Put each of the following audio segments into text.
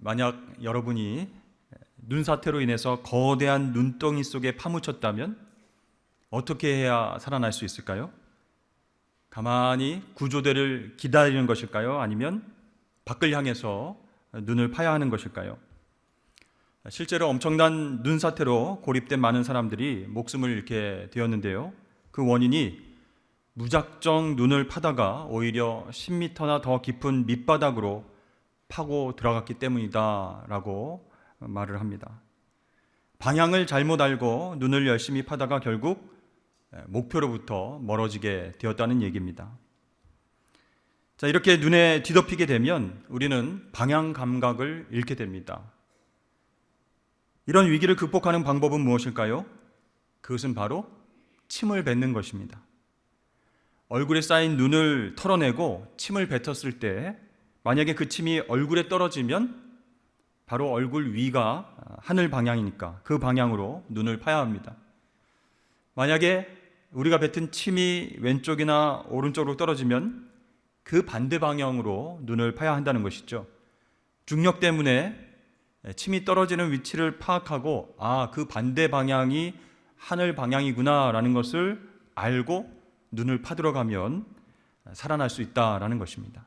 만약 여러분이 눈사태로 인해서 거대한 눈덩이 속에 파묻혔다면 어떻게 해야 살아날 수 있을까요? 가만히 구조대를 기다리는 것일까요? 아니면 밖을 향해서 눈을 파야 하는 것일까요? 실제로 엄청난 눈사태로 고립된 많은 사람들이 목숨을 잃게 되었는데요. 그 원인이 무작정 눈을 파다가 오히려 10m나 더 깊은 밑바닥으로 파고 들어갔기 때문이다라고 말을 합니다. 방향을 잘못 알고 눈을 열심히 파다가 결국 목표로부터 멀어지게 되었다는 얘기입니다. 자, 이렇게 눈에 뒤덮이게 되면 우리는 방향 감각을 잃게 됩니다. 이런 위기를 극복하는 방법은 무엇일까요? 그것은 바로 침을 뱉는 것입니다. 얼굴에 쌓인 눈을 털어내고 침을 뱉었을 때 만약에 그 침이 얼굴에 떨어지면 바로 얼굴 위가 하늘 방향이니까 그 방향으로 눈을 파야 합니다. 만약에 우리가 뱉은 침이 왼쪽이나 오른쪽으로 떨어지면 그 반대 방향으로 눈을 파야 한다는 것이죠. 중력 때문에 침이 떨어지는 위치를 파악하고 그 반대 방향이 하늘 방향이구나 라는 것을 알고 눈을 파들어가면 살아날 수 있다라는 것입니다.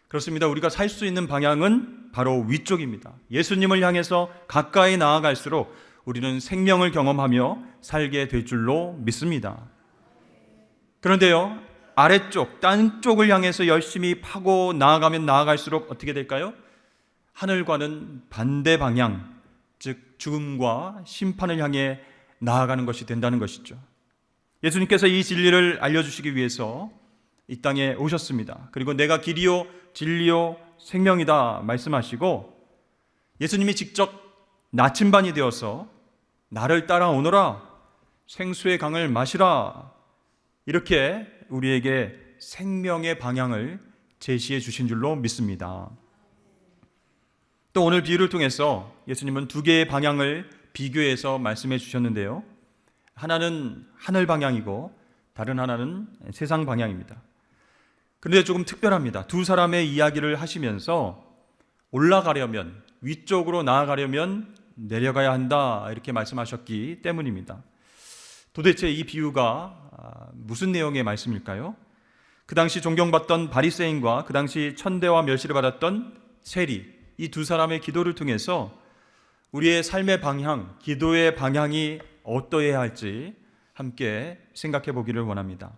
그렇습니다. 우리가 살 수 있는 방향은 바로 위쪽입니다. 예수님을 향해서 가까이 나아갈수록 우리는 생명을 경험하며 살게 될 줄로 믿습니다. 그런데요, 아래쪽, 딴 쪽을 향해서 열심히 파고 나아가면 나아갈수록 어떻게 될까요? 하늘과는 반대 방향, 즉 죽음과 심판을 향해 나아가는 것이 된다는 것이죠. 예수님께서 이 진리를 알려주시기 위해서 이 땅에 오셨습니다. 그리고 내가 길이요 진리요 생명이다 말씀하시고 예수님이 직접 나침반이 되어서 나를 따라오너라, 생수의 강을 마시라, 이렇게 우리에게 생명의 방향을 제시해 주신 줄로 믿습니다. 또 오늘 비유를 통해서 예수님은 두 개의 방향을 비교해서 말씀해 주셨는데요. 하나는 하늘 방향이고 다른 하나는 세상 방향입니다. 그런데 조금 특별합니다. 두 사람의 이야기를 하시면서 올라가려면, 위쪽으로 나아가려면 내려가야 한다 이렇게 말씀하셨기 때문입니다. 도대체 이 비유가 무슨 내용의 말씀일까요? 그 당시 존경받던 바리새인과 그 당시 천대와 멸시를 받았던 세리, 이 두 사람의 기도를 통해서 우리의 삶의 방향, 기도의 방향이 어떠해야 할지 함께 생각해 보기를 원합니다.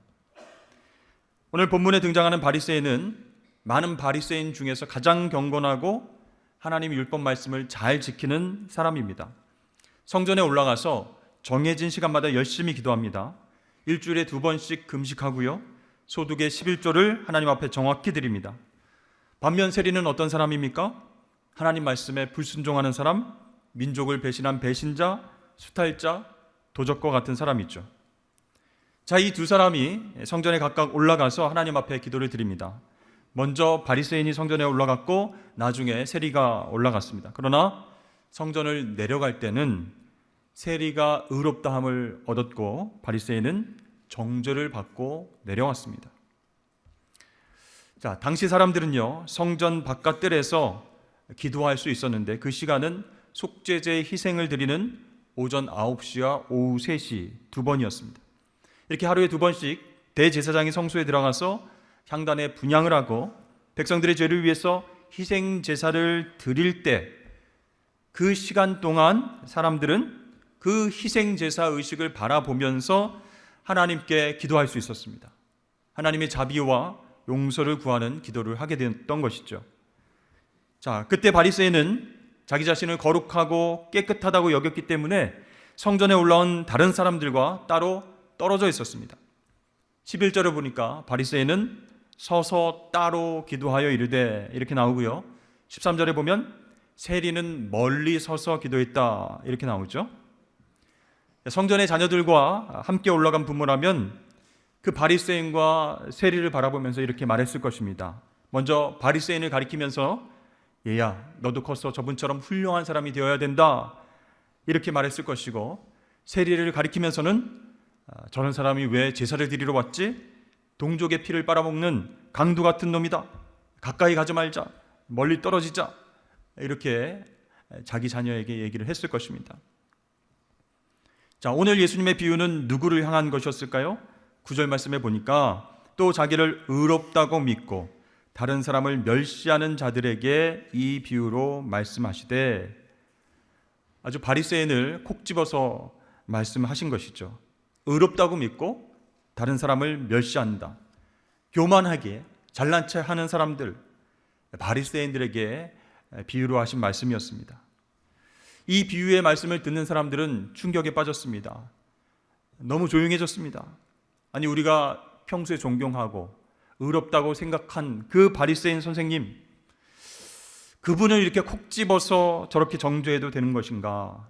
오늘 본문에 등장하는 바리새인은 많은 바리새인 중에서 가장 경건하고 하나님의 율법 말씀을 잘 지키는 사람입니다. 성전에 올라가서 정해진 시간마다 열심히 기도합니다. 일주일에 2번씩 금식하고요, 소득의 11조를 하나님 앞에 정확히 드립니다. 반면 세리는 어떤 사람입니까? 하나님 말씀에 불순종하는 사람, 민족을 배신한 배신자, 수탈자, 도적과 같은 사람이죠. 자, 이 두 사람이 성전에 각각 올라가서 하나님 앞에 기도를 드립니다. 먼저 바리새인이 성전에 올라갔고 나중에 세리가 올라갔습니다. 그러나 성전을 내려갈 때는 세리가 의롭다함을 얻었고 바리새인은 정죄를 받고 내려왔습니다. 자, 당시 사람들은요, 성전 바깥뜰에서 기도할 수 있었는데 그 시간은 속죄제의 희생을 드리는 오전 9시와 오후 3시 2번이었습니다. 이렇게 하루에 2번씩 대제사장이 성소에 들어가서 향단에 분향을 하고 백성들의 죄를 위해서 희생 제사를 드릴 때 그 시간 동안 사람들은 그 희생 제사 의식을 바라보면서 하나님께 기도할 수 있었습니다. 하나님의 자비와 용서를 구하는 기도를 하게 됐던 것이죠. 자, 그때 바리새인은 자기 자신을 거룩하고 깨끗하다고 여겼기 때문에 성전에 올라온 다른 사람들과 따로 떨어져 있었습니다. 11절을 보니까 바리새인은 서서 따로 기도하여 이르되 이렇게 나오고요. 13절에 보면 세리는 멀리 서서 기도했다 이렇게 나오죠. 성전의 자녀들과 함께 올라간 부모라면 그 바리새인과 세리를 바라보면서 이렇게 말했을 것입니다. 먼저 바리새인을 가리키면서 얘야, 너도 커서 저분처럼 훌륭한 사람이 되어야 된다 이렇게 말했을 것이고, 세리를 가리키면서는 저런 사람이 왜 제사를 드리러 왔지? 동족의 피를 빨아먹는 강도 같은 놈이다. 가까이 가지 말자. 멀리 떨어지자. 이렇게 자기 자녀에게 얘기를 했을 것입니다. 자, 오늘 예수님의 비유는 누구를 향한 것이었을까요? 9절 말씀에 보니까 또 자기를 의롭다고 믿고 다른 사람을 멸시하는 자들에게 이 비유로 말씀하시되, 아주 바리새인을 콕 집어서 말씀하신 것이죠. 의롭다고 믿고 다른 사람을 멸시한다. 교만하게 잘난 체 하는 사람들, 바리새인들에게 비유로 하신 말씀이었습니다. 이 비유의 말씀을 듣는 사람들은 충격에 빠졌습니다. 너무 조용해졌습니다. 아니, 우리가 평소에 존경하고 의롭다고 생각한 그 바리새인 선생님, 그분을 이렇게 콕 집어서 저렇게 정죄해도 되는 것인가?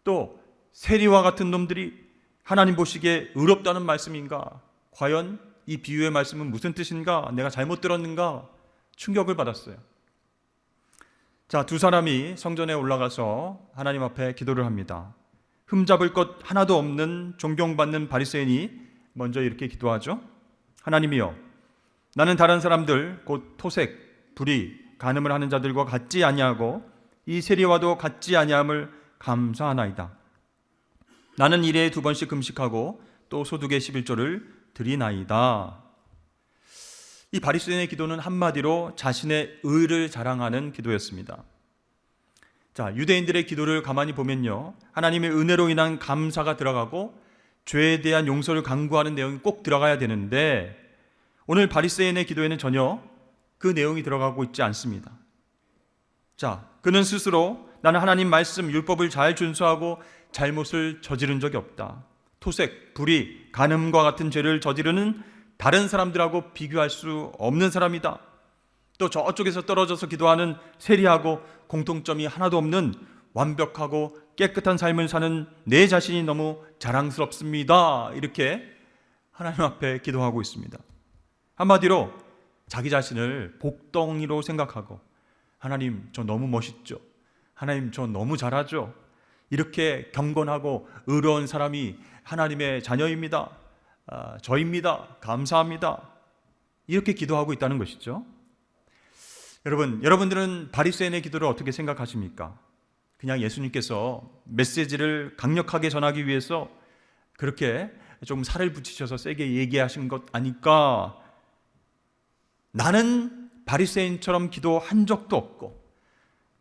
또 세리와 같은 놈들이 하나님 보시기에 의롭다는 말씀인가? 과연 이 비유의 말씀은 무슨 뜻인가? 내가 잘못 들었는가? 충격을 받았어요. 자, 두 사람이 성전에 올라가서 하나님 앞에 기도를 합니다. 흠잡을 것 하나도 없는 존경받는 바리새인이 먼저 이렇게 기도하죠. 하나님이여, 나는 다른 사람들 곧 토색, 불의, 간음을 하는 자들과 같지 아니하고 이 세리와도 같지 아니함을 감사하나이다. 나는 일에 2번씩 금식하고 또 소득의 11조를 드리나이다. 이 바리새인의 기도는 한마디로 자신의 의를 자랑하는 기도였습니다. 자, 유대인들의 기도를 가만히 보면요, 하나님의 은혜로 인한 감사가 들어가고 죄에 대한 용서를 간구하는 내용이 꼭 들어가야 되는데, 오늘 바리새인의 기도에는 전혀 그 내용이 들어가고 있지 않습니다. 자, 그는 스스로 나는 하나님 말씀 율법을 잘 준수하고 잘못을 저지른 적이 없다. 토색, 불의, 간음과 같은 죄를 저지르는 다른 사람들하고 비교할 수 없는 사람이다. 또 저쪽에서 떨어져서 기도하는 세리하고 공통점이 하나도 없는 완벽하고 깨끗한 삶을 사는 내 자신이 너무 자랑스럽습니다. 이렇게 하나님 앞에 기도하고 있습니다. 한마디로 자기 자신을 복덩이로 생각하고, 하나님 저 너무 멋있죠? 하나님 저 너무 잘하죠? 이렇게 경건하고 의로운 사람이 하나님의 자녀입니다. 저입니다. 감사합니다. 이렇게 기도하고 있다는 것이죠. 여러분들은 바리새인의 기도를 어떻게 생각하십니까? 그냥 예수님께서 메시지를 강력하게 전하기 위해서 그렇게 좀 살을 붙이셔서 세게 얘기하신 것 아닐까? 나는 바리새인처럼 기도한 적도 없고,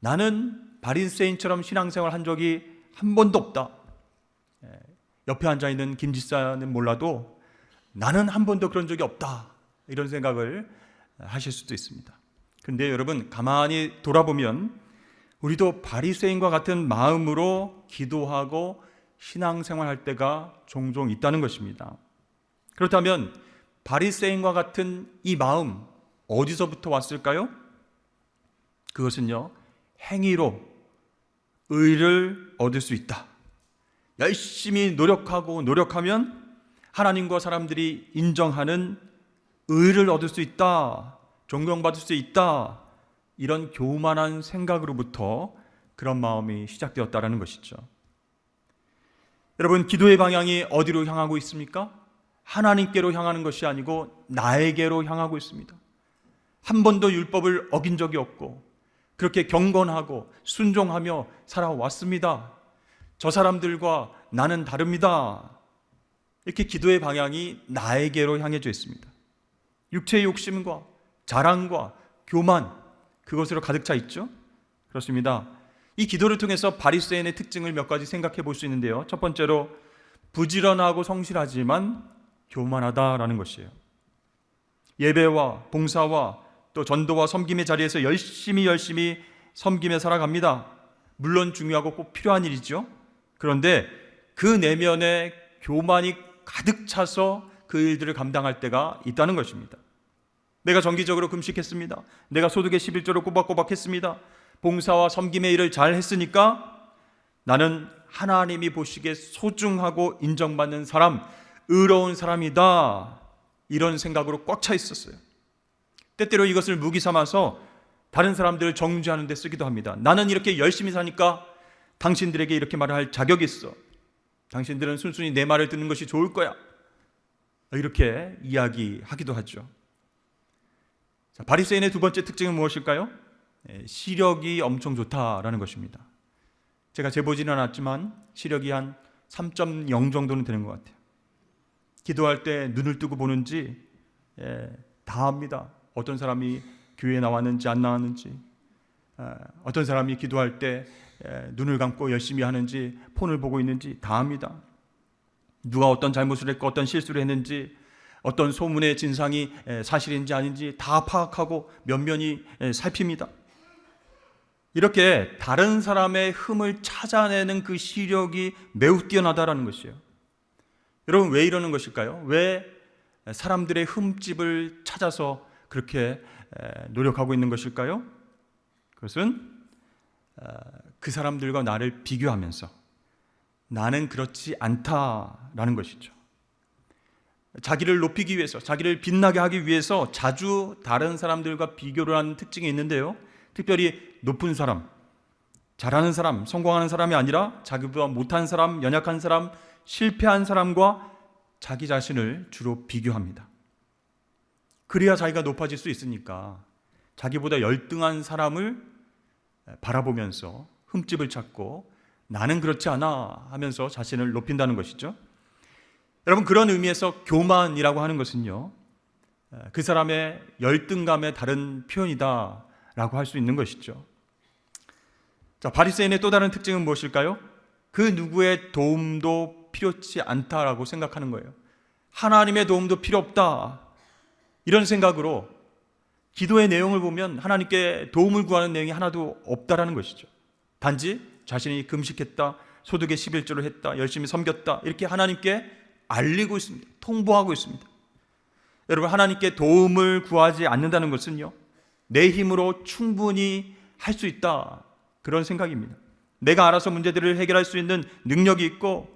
나는 바리새인처럼 신앙생활 한 적이 한 번도 없다. 옆에 앉아있는 김 지사는 몰라도 나는 한 번도 그런 적이 없다. 이런 생각을 하실 수도 있습니다. 근데 여러분, 가만히 돌아보면 우리도 바리새인과 같은 마음으로 기도하고 신앙생활 할 때가 종종 있다는 것입니다. 그렇다면 바리새인과 같은 이 마음 어디서부터 왔을까요? 그것은요, 행위로 의를 얻을 수 있다. 열심히 노력하면 하나님과 사람들이 인정하는 의를 얻을 수 있다. 존경받을 수 있다. 이런 교만한 생각으로부터 그런 마음이 시작되었다는 것이죠. 여러분, 기도의 방향이 어디로 향하고 있습니까? 하나님께로 향하는 것이 아니고 나에게로 향하고 있습니다. 한 번도 율법을 어긴 적이 없고 그렇게 경건하고 순종하며 살아왔습니다. 저 사람들과 나는 다릅니다. 이렇게 기도의 방향이 나에게로 향해져 있습니다. 육체의 욕심과 자랑과 교만, 그것으로 가득 차 있죠? 그렇습니다. 이 기도를 통해서 바리새인의 특징을 몇 가지 생각해 볼 수 있는데요. 첫 번째로, 부지런하고 성실하지만 교만하다라는 것이에요. 예배와 봉사와 또 전도와 섬김의 자리에서 열심히 섬김에 살아갑니다. 물론 중요하고 꼭 필요한 일이죠. 그런데 그 내면에 교만이 가득 차서 그 일들을 감당할 때가 있다는 것입니다. 내가 정기적으로 금식했습니다. 내가 소득의 11조를 꼬박꼬박 했습니다. 봉사와 섬김의 일을 잘 했으니까 나는 하나님이 보시기에 소중하고 인정받는 사람, 의로운 사람이다. 이런 생각으로 꽉 차 있었어요. 때때로 이것을 무기 삼아서 다른 사람들을 정죄하는 데 쓰기도 합니다. 나는 이렇게 열심히 사니까 당신들에게 이렇게 말을 할 자격이 있어. 당신들은 순순히 내 말을 듣는 것이 좋을 거야. 이렇게 이야기하기도 하죠. 자, 바리새인의 두 번째 특징은 무엇일까요? 시력이 엄청 좋다라는 것입니다. 제가 재보지는 않았지만 시력이 한 3.0 정도는 되는 것 같아요. 기도할 때 눈을 뜨고 보는지 다 압니다. 어떤 사람이 교회에 나왔는지 안 나왔는지, 어떤 사람이 기도할 때 눈을 감고 열심히 하는지 폰을 보고 있는지 다 압니다. 누가 어떤 잘못을 했고 어떤 실수를 했는지, 어떤 소문의 진상이 사실인지 아닌지 다 파악하고 면면히 살핍니다. 이렇게 다른 사람의 흠을 찾아내는 그 시력이 매우 뛰어나다라는 것이에요. 여러분, 왜 이러는 것일까요? 왜 사람들의 흠집을 찾아서 그렇게 노력하고 있는 것일까요? 그것은 그 사람들과 나를 비교하면서 나는 그렇지 않다라는 것이죠. 자기를 높이기 위해서, 자기를 빛나게 하기 위해서 자주 다른 사람들과 비교를 하는 특징이 있는데요, 특별히 높은 사람, 잘하는 사람, 성공하는 사람이 아니라 자기보다 못한 사람, 연약한 사람, 실패한 사람과 자기 자신을 주로 비교합니다. 그래야 자기가 높아질 수 있으니까 자기보다 열등한 사람을 바라보면서 흠집을 찾고 나는 그렇지 않아 하면서 자신을 높인다는 것이죠. 여러분, 그런 의미에서 교만이라고 하는 것은요, 그 사람의 열등감의 다른 표현이다라고 할 수 있는 것이죠. 자, 바리새인의 또 다른 특징은 무엇일까요? 그 누구의 도움도 필요치 않다라고 생각하는 거예요. 하나님의 도움도 필요 없다, 이런 생각으로 기도의 내용을 보면 하나님께 도움을 구하는 내용이 하나도 없다라는 것이죠. 단지 자신이 금식했다, 소득의 11조를 했다, 열심히 섬겼다, 이렇게 하나님께 알리고 있습니다. 통보하고 있습니다. 여러분, 하나님께 도움을 구하지 않는다는 것은요, 내 힘으로 충분히 할 수 있다, 그런 생각입니다. 내가 알아서 문제들을 해결할 수 있는 능력이 있고,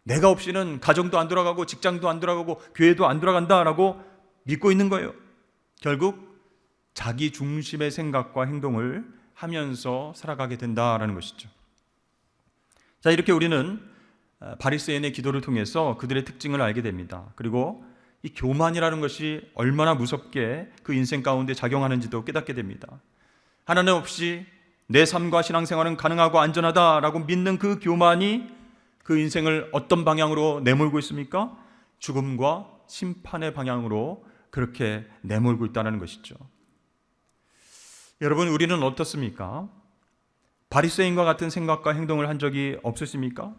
내가 없이는 가정도 안 돌아가고 직장도 안 돌아가고 교회도 안 돌아간다라고 믿고 있는 거예요. 결국 자기 중심의 생각과 행동을 하면서 살아가게 된다라는 것이죠. 자, 이렇게 우리는 바리새인의 기도를 통해서 그들의 특징을 알게 됩니다. 그리고 이 교만이라는 것이 얼마나 무섭게 그 인생 가운데 작용하는지도 깨닫게 됩니다. 하나님 없이 내 삶과 신앙생활은 가능하고 안전하다라고 믿는 그 교만이 그 인생을 어떤 방향으로 내몰고 있습니까? 죽음과 심판의 방향으로 그렇게 내몰고 있다는 것이죠. 여러분, 우리는 어떻습니까? 바리새인과 같은 생각과 행동을 한 적이 없으십니까?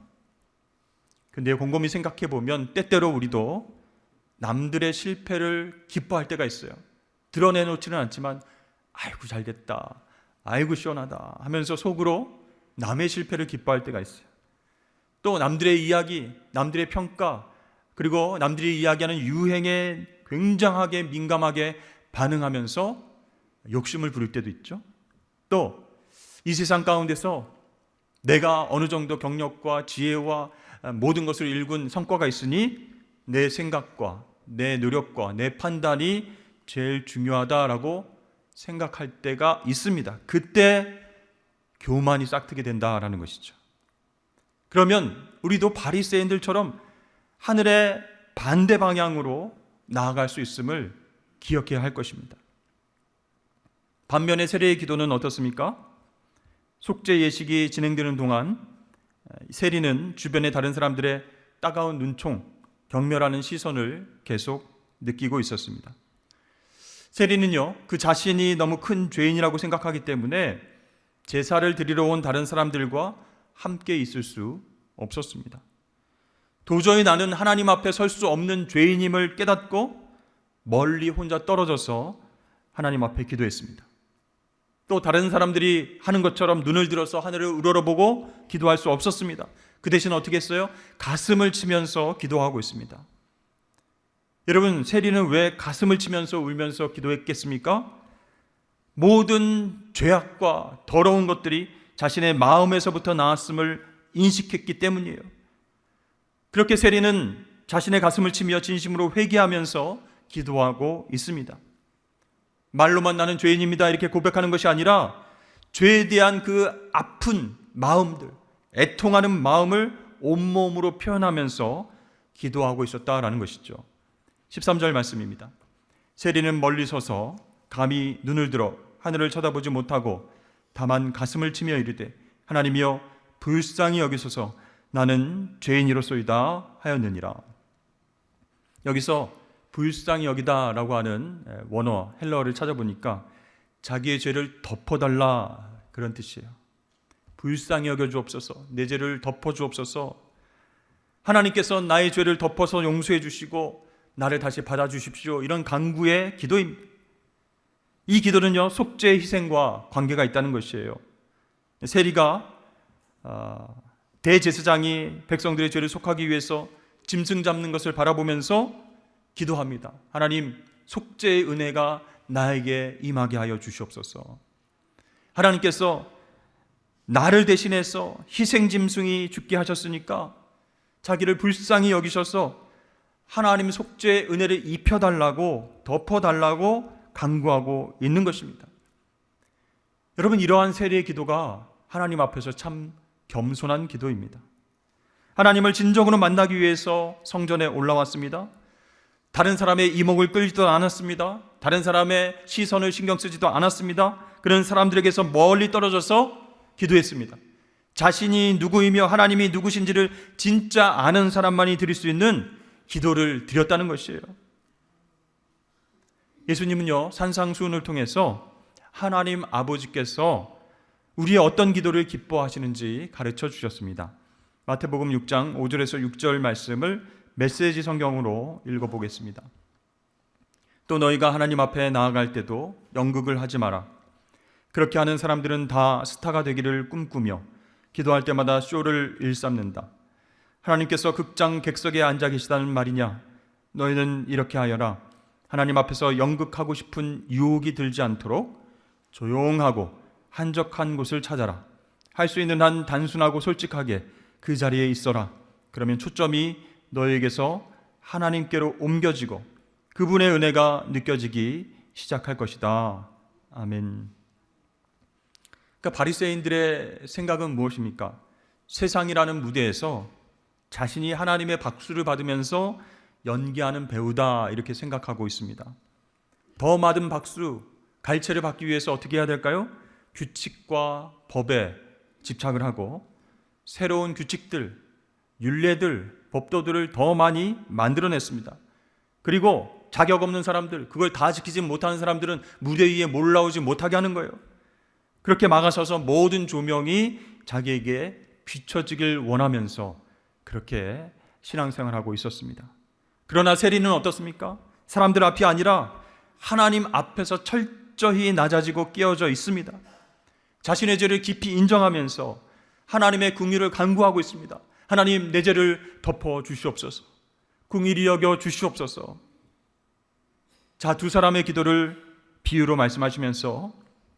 근데 곰곰이 생각해 보면 때때로 우리도 남들의 실패를 기뻐할 때가 있어요. 드러내놓지는 않지만 아이고 잘됐다, 아이고 시원하다 하면서 속으로 남의 실패를 기뻐할 때가 있어요. 또 남들의 이야기, 남들의 평가, 그리고 남들이 이야기하는 유행에 굉장하게 민감하게 반응하면서 욕심을 부릴 때도 있죠. 또 이 세상 가운데서 내가 어느 정도 경력과 지혜와 모든 것을 일군 성과가 있으니 내 생각과 내 노력과 내 판단이 제일 중요하다라고 생각할 때가 있습니다. 그때 교만이 싹트게 된다라는 것이죠. 그러면 우리도 바리새인들처럼 하늘의 반대 방향으로 나아갈 수 있음을 기억해야 할 것입니다. 반면에 세리의 기도는 어떻습니까? 속죄 예식이 진행되는 동안 세리는 주변의 다른 사람들의 따가운 눈총, 경멸하는 시선을 계속 느끼고 있었습니다. 세리는요, 그 자신이 너무 큰 죄인이라고 생각하기 때문에 제사를 드리러 온 다른 사람들과 함께 있을 수 없었습니다. 도저히 나는 하나님 앞에 설 수 없는 죄인임을 깨닫고 멀리 혼자 떨어져서 하나님 앞에 기도했습니다. 또 다른 사람들이 하는 것처럼 눈을 들어서 하늘을 우러러보고 기도할 수 없었습니다. 그 대신 어떻게 했어요? 가슴을 치면서 기도하고 있습니다. 여러분, 세리는 왜 가슴을 치면서 울면서 기도했겠습니까? 모든 죄악과 더러운 것들이 자신의 마음에서부터 나왔음을 인식했기 때문이에요. 그렇게 세리는 자신의 가슴을 치며 진심으로 회개하면서 기도하고 있습니다. 말로만 나는 죄인입니다 이렇게 고백하는 것이 아니라 죄에 대한 그 아픈 마음들, 애통하는 마음을 온몸으로 표현하면서 기도하고 있었다라는 것이죠. 13절 말씀입니다. 세리는 멀리 서서 감히 눈을 들어 하늘을 쳐다보지 못하고 다만 가슴을 치며 이르되 하나님이여 불쌍히 여기소서 나는 죄인이로소이다 하였느니라. 여기서 불쌍히 여기다라고 하는 원어 헬러어를 찾아보니까 자기의 죄를 덮어달라 그런 뜻이에요. 불쌍히 여겨 주옵소서, 내 죄를 덮어 주옵소서. 하나님께서 나의 죄를 덮어서 용서해 주시고 나를 다시 받아 주십시오, 이런 간구의 기도입니다. 이 기도는요, 속죄의 희생과 관계가 있다는 것이에요. 세리가 대제사장이 백성들의 죄를 속하기 위해서 짐승 잡는 것을 바라보면서 기도합니다. 하나님, 속죄의 은혜가 나에게 임하게 하여 주시옵소서. 하나님께서 나를 대신해서 희생 짐승이 죽게 하셨으니까 자기를 불쌍히 여기셔서 하나님 속죄의 은혜를 입혀달라고, 덮어달라고 간구하고 있는 것입니다. 여러분, 이러한 세리의 기도가 하나님 앞에서 참 겸손한 기도입니다. 하나님을 진정으로 만나기 위해서 성전에 올라왔습니다. 다른 사람의 이목을 끌지도 않았습니다. 다른 사람의 시선을 신경 쓰지도 않았습니다. 그런 사람들에게서 멀리 떨어져서 기도했습니다. 자신이 누구이며 하나님이 누구신지를 진짜 아는 사람만이 드릴 수 있는 기도를 드렸다는 것이에요. 예수님은요, 산상수훈을 통해서 하나님 아버지께서 우리의 어떤 기도를 기뻐하시는지 가르쳐 주셨습니다. 마태복음 6장 5절에서 6절 말씀을 메시지 성경으로 읽어보겠습니다. 또 너희가 하나님 앞에 나아갈 때도 연극을 하지 마라. 그렇게 하는 사람들은 다 스타가 되기를 꿈꾸며 기도할 때마다 쇼를 일삼는다. 하나님께서 극장 객석에 앉아 계시다는 말이냐? 너희는 이렇게 하여라. 하나님 앞에서 연극하고 싶은 유혹이 들지 않도록 조용하고 한적한 곳을 찾아라. 할 수 있는 한 단순하고 솔직하게 그 자리에 있어라. 그러면 초점이 너에게서 하나님께로 옮겨지고 그분의 은혜가 느껴지기 시작할 것이다. 아멘. 그러니까 바리새인들의 생각은 무엇입니까? 세상이라는 무대에서 자신이 하나님의 박수를 받으면서 연기하는 배우다, 이렇게 생각하고 있습니다. 더 많은 박수, 갈채를 받기 위해서 어떻게 해야 될까요? 규칙과 법에 집착을 하고 새로운 규칙들, 율례들, 법도들을 더 많이 만들어냈습니다. 그리고 자격 없는 사람들, 그걸 다 지키지 못하는 사람들은 무대 위에 올라오지 못하게 하는 거예요. 그렇게 막아서서 모든 조명이 자기에게 비춰지길 원하면서 그렇게 신앙생활하고 있었습니다. 그러나 세리는 어떻습니까? 사람들 앞이 아니라 하나님 앞에서 철저히 낮아지고 깨어져 있습니다. 자신의 죄를 깊이 인정하면서 하나님의 긍휼을 간구하고 있습니다. 하나님, 내 죄를 덮어 주시옵소서. 긍휼히 여겨 주시옵소서. 자, 두 사람의 기도를 비유로 말씀하시면서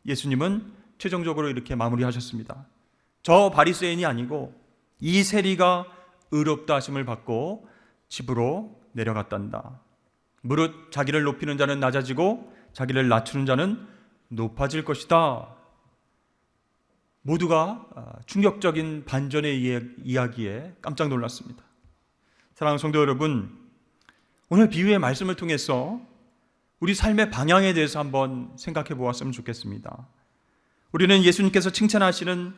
예수님은 최종적으로 이렇게 마무리하셨습니다. 저 바리새인이 아니고 이 세리가 의롭다 하심을 받고 집으로 내려갔단다. 무릇 자기를 높이는 자는 낮아지고 자기를 낮추는 자는 높아질 것이다. 모두가 충격적인 반전의 이야기에 깜짝 놀랐습니다. 사랑하는 성도 여러분, 오늘 비유의 말씀을 통해서 우리 삶의 방향에 대해서 한번 생각해 보았으면 좋겠습니다. 우리는 예수님께서 칭찬하시는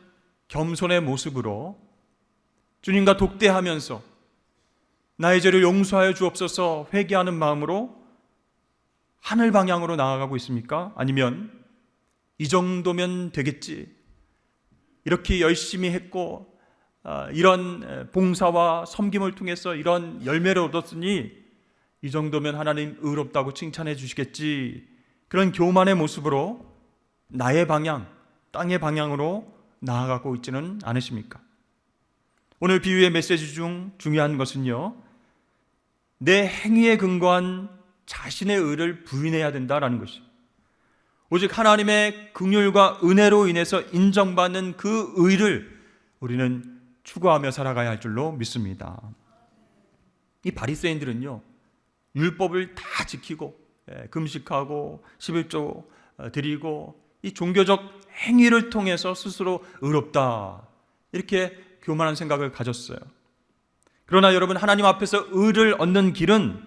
겸손의 모습으로 주님과 독대하면서 나의 죄를 용서하여 주옵소서 회개하는 마음으로 하늘 방향으로 나아가고 있습니까? 아니면 이 정도면 되겠지, 이렇게 열심히 했고 이런 봉사와 섬김을 통해서 이런 열매를 얻었으니 이 정도면 하나님 의롭다고 칭찬해 주시겠지, 그런 교만의 모습으로 나의 방향, 땅의 방향으로 나아가고 있지는 않으십니까? 오늘 비유의 메시지 중 중요한 것은요, 내 행위에 근거한 자신의 의를 부인해야 된다라는 것이죠. 오직 하나님의 긍휼과 은혜로 인해서 인정받는 그 의를 우리는 추구하며 살아가야 할 줄로 믿습니다. 이 바리새인들은요, 율법을 다 지키고 금식하고 11조 드리고 이 종교적 행위를 통해서 스스로 의롭다, 이렇게 교만한 생각을 가졌어요. 그러나 여러분, 하나님 앞에서 의를 얻는 길은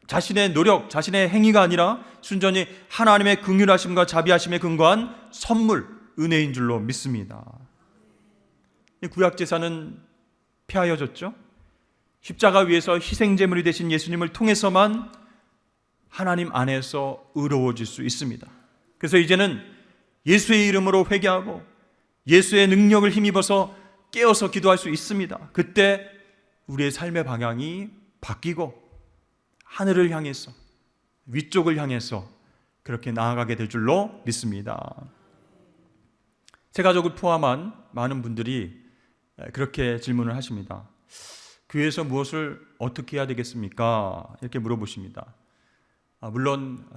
자신의 노력, 자신의 행위가 아니라 순전히 하나님의 긍휼하심과 자비하심에 근거한 선물, 은혜인 줄로 믿습니다. 구약 제사는 폐하여졌죠. 십자가 위에서 희생제물이 되신 예수님을 통해서만 하나님 안에서 의로워질 수 있습니다. 그래서 이제는 예수의 이름으로 회개하고 예수의 능력을 힘입어서 깨어서 기도할 수 있습니다. 그때 우리의 삶의 방향이 바뀌고 하늘을 향해서, 위쪽을 향해서 그렇게 나아가게 될 줄로 믿습니다. 제 가족을 포함한 많은 분들이 그렇게 질문을 하십니다. 교회에서 무엇을 어떻게 해야 되겠습니까? 이렇게 물어보십니다. 물론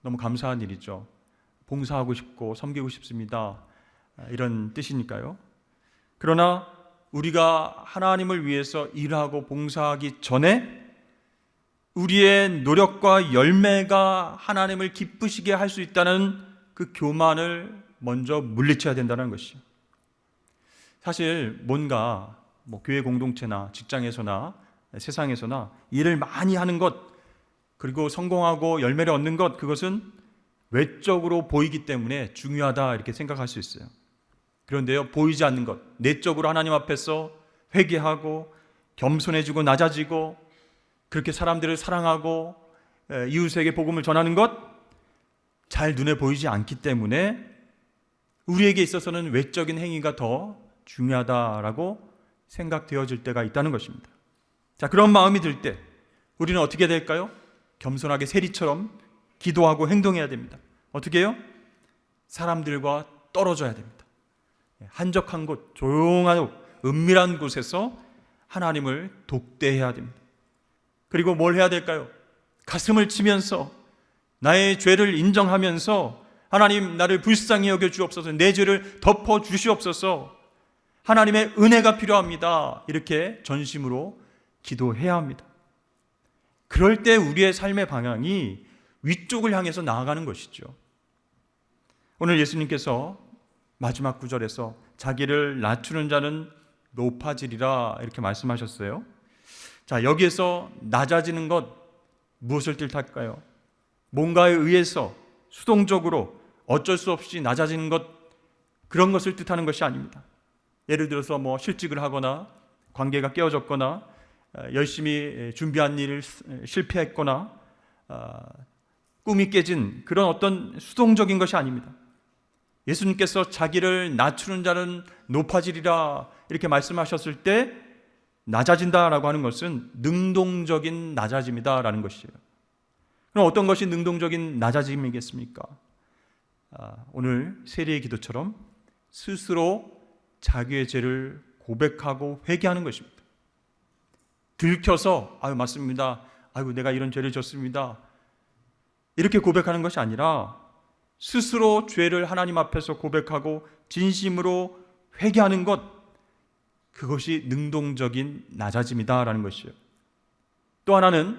너무 감사한 일이죠. 봉사하고 싶고 섬기고 싶습니다. 이런 뜻이니까요. 그러나 우리가 하나님을 위해서 일하고 봉사하기 전에 우리의 노력과 열매가 하나님을 기쁘시게 할 수 있다는 그 교만을 먼저 물리쳐야 된다는 것이죠. 사실 뭔가 교회 공동체나 직장에서나 세상에서나 일을 많이 하는 것, 그리고 성공하고 열매를 얻는 것, 그것은 외적으로 보이기 때문에 중요하다 이렇게 생각할 수 있어요. 그런데요, 보이지 않는 것, 내적으로 하나님 앞에서 회개하고 겸손해지고 낮아지고 그렇게 사람들을 사랑하고 이웃에게 복음을 전하는 것, 잘 눈에 보이지 않기 때문에 우리에게 있어서는 외적인 행위가 더 중요하다라고 생각되어질 때가 있다는 것입니다. 자, 그런 마음이 들 때 우리는 어떻게 될까요? 겸손하게 세리처럼 기도하고 행동해야 됩니다. 어떻게 해요? 사람들과 떨어져야 됩니다. 한적한 곳, 조용하고 은밀한 곳에서 하나님을 독대해야 됩니다. 그리고 뭘 해야 될까요? 가슴을 치면서 나의 죄를 인정하면서 하나님, 나를 불쌍히 여겨 주옵소서, 내 죄를 덮어 주시옵소서, 하나님의 은혜가 필요합니다, 이렇게 전심으로 기도해야 합니다. 그럴 때 우리의 삶의 방향이 위쪽을 향해서 나아가는 것이죠. 오늘 예수님께서 마지막 구절에서 자기를 낮추는 자는 높아지리라 이렇게 말씀하셨어요. 자, 여기에서 낮아지는 것, 무엇을 뜻할까요? 뭔가에 의해서 수동적으로 어쩔 수 없이 낮아지는 것, 그런 것을 뜻하는 것이 아닙니다. 예를 들어서 실직을 하거나 관계가 깨어졌거나 열심히 준비한 일을 실패했거나 꿈이 깨진 그런 어떤 수동적인 것이 아닙니다. 예수님께서 자기를 낮추는 자는 높아지리라 이렇게 말씀하셨을 때 낮아진다라고 하는 것은 능동적인 낮아짐이다라는 것이에요. 그럼 어떤 것이 능동적인 낮아짐이겠습니까? 오늘 세리의 기도처럼 스스로 자기의 죄를 고백하고 회개하는 것입니다. 들켜서 맞습니다, 내가 이런 죄를 졌습니다, 이렇게 고백하는 것이 아니라 스스로 죄를 하나님 앞에서 고백하고 진심으로 회개하는 것, 그것이 능동적인 낮아짐이다라는 것이에요. 또 하나는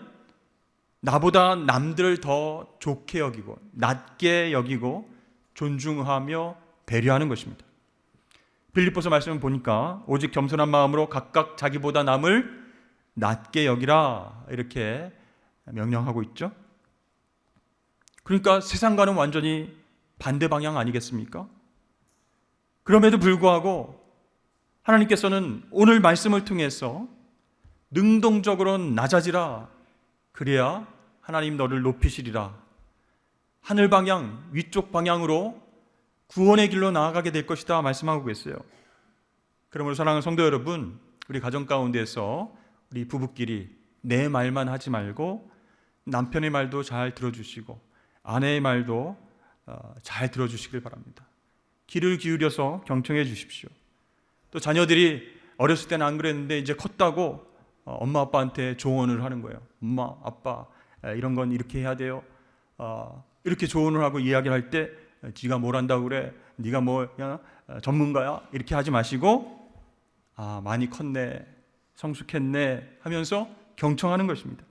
나보다 남들을 더 좋게 여기고 낮게 여기고 존중하며 배려하는 것입니다. 빌립보서 말씀을 보니까 오직 겸손한 마음으로 각각 자기보다 남을 낮게 여기라 이렇게 명령하고 있죠. 그러니까 세상과는 완전히 반대 방향 아니겠습니까? 그럼에도 불구하고 하나님께서는 오늘 말씀을 통해서 능동적으로 낮아지라, 그래야 하나님 너를 높이시리라, 하늘 방향, 위쪽 방향으로 구원의 길로 나아가게 될 것이다 말씀하고 계세요. 그러므로 사랑하는 성도 여러분, 우리 가정 가운데서 우리 부부끼리 내 말만 하지 말고 남편의 말도 잘 들어주시고 아내의 말도 잘 들어주시길 바랍니다. 귀를 기울여서 경청해 주십시오. 또 자녀들이 어렸을 때는 안 그랬는데 이제 컸다고 엄마 아빠한테 조언을 하는 거예요. 엄마, 아빠, 이런 건 이렇게 해야 돼요. 이렇게 조언을 하고 이야기를 할 때 네가 뭘 한다고 그래? 네가 뭐야? 전문가야? 이렇게 하지 마시고 많이 컸네, 성숙했네 하면서 경청하는 것입니다.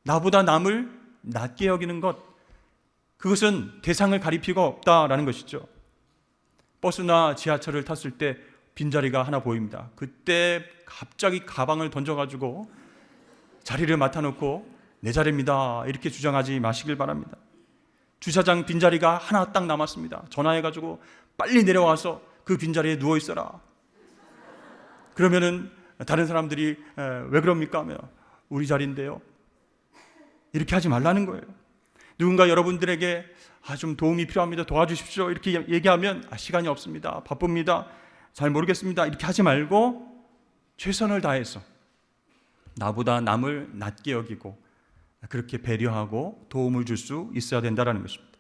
나보다 남을 낮게 여기는 것, 그것은 대상을 가릴 필요가 없다라는 것이죠. 버스나 지하철을 탔을 때 빈자리가 하나 보입니다. 그때 갑자기 가방을 던져가지고 자리를 맡아놓고 내 자리입니다. 이렇게 주장하지 마시길 바랍니다. 주차장 빈자리가 하나 딱 남았습니다. 전화해가지고 빨리 내려와서 그 빈자리에 누워 있어라. 그러면은 다른 사람들이 왜 그럽니까? 하면 우리 자리인데요. 이렇게 하지 말라는 거예요. 누군가 여러분들에게 좀 도움이 필요합니다. 도와주십시오. 이렇게 얘기하면 시간이 없습니다. 바쁩니다. 잘 모르겠습니다. 이렇게 하지 말고 최선을 다해서 나보다 남을 낮게 여기고 그렇게 배려하고 도움을 줄 수 있어야 된다는 것입니다.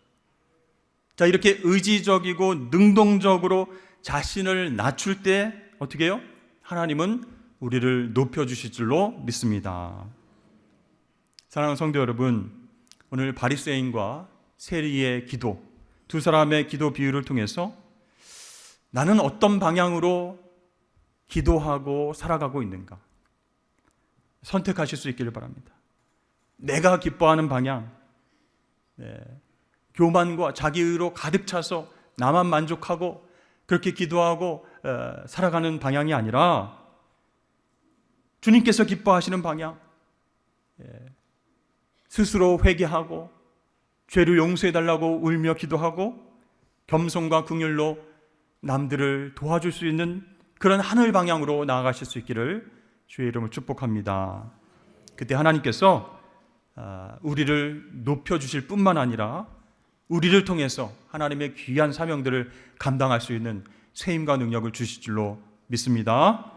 자, 이렇게 의지적이고 능동적으로 자신을 낮출 때 어떻게 해요? 하나님은 우리를 높여주실 줄로 믿습니다. 사랑하는 성도 여러분, 오늘 바리새인과 세리의 기도, 두 사람의 기도 비유를 통해서 나는 어떤 방향으로 기도하고 살아가고 있는가 선택하실 수 있기를 바랍니다. 내가 기뻐하는 방향, 교만과 자기의로 가득 차서 나만 만족하고 그렇게 기도하고 살아가는 방향이 아니라 주님께서 기뻐하시는 방향, 스스로 회개하고 죄를 용서해달라고 울며 기도하고 겸손과 긍휼로 남들을 도와줄 수 있는 그런 하늘 방향으로 나아가실 수 있기를 주의 이름으로 축복합니다. 그때 하나님께서 우리를 높여주실 뿐만 아니라 우리를 통해서 하나님의 귀한 사명들을 감당할 수 있는 새 힘과 능력을 주실 줄로 믿습니다.